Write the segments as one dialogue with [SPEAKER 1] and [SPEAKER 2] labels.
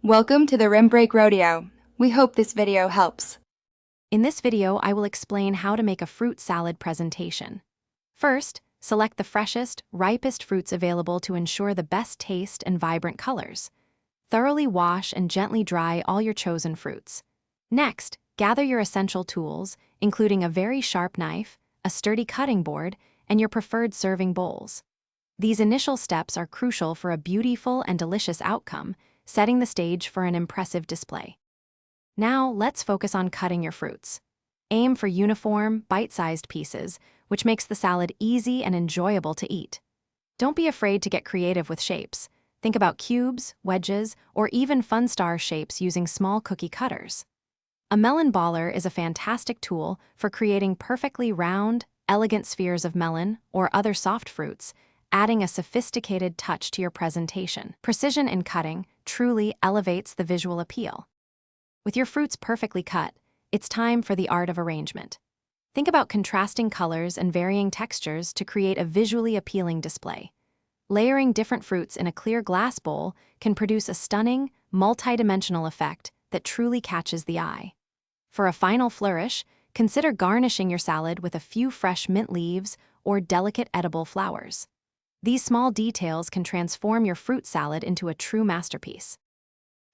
[SPEAKER 1] Welcome to the Rim Break Rodeo. We hope this video helps.
[SPEAKER 2] In this video, I will explain how to make a fruit salad presentation. First, select the freshest, ripest fruits available to ensure the best taste and vibrant colors. Thoroughly wash and gently dry all your chosen fruits. Next, gather your essential tools, including a very sharp knife, a sturdy cutting board, and your preferred serving bowls. These initial steps are crucial for a beautiful and delicious outcome, setting the stage for an impressive display. Now, let's focus on cutting your fruits. Aim for uniform, bite-sized pieces, which makes the salad easy and enjoyable to eat. Don't be afraid to get creative with shapes. Think about cubes, wedges, or even fun star shapes using small cookie cutters. A melon baller is a fantastic tool for creating perfectly round, elegant spheres of melon or other soft fruits, adding a sophisticated touch to your presentation. Precision in cutting truly elevates the visual appeal. With your fruits perfectly cut, it's time for the art of arrangement. Think about contrasting colors and varying textures to create a visually appealing display. Layering different fruits in a clear glass bowl can produce a stunning, multi-dimensional effect that truly catches the eye. For a final flourish, consider garnishing your salad with a few fresh mint leaves or delicate edible flowers. These small details can transform your fruit salad into a true masterpiece.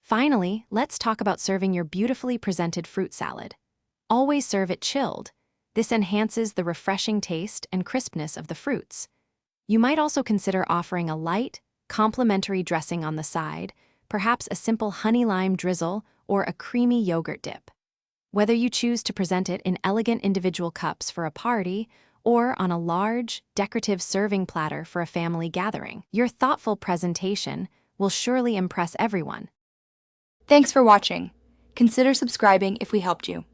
[SPEAKER 2] Finally, let's talk about serving your beautifully presented fruit salad. Always serve it chilled. This enhances the refreshing taste and crispness of the fruits. You might also consider offering a light, complimentary dressing on the side, perhaps a simple honey-lime drizzle or a creamy yogurt dip. Whether you choose to present it in elegant individual cups for a party or on a large, decorative serving platter for a family gathering, your thoughtful presentation will surely impress everyone.
[SPEAKER 1] Thanks for watching. Consider subscribing if we helped you.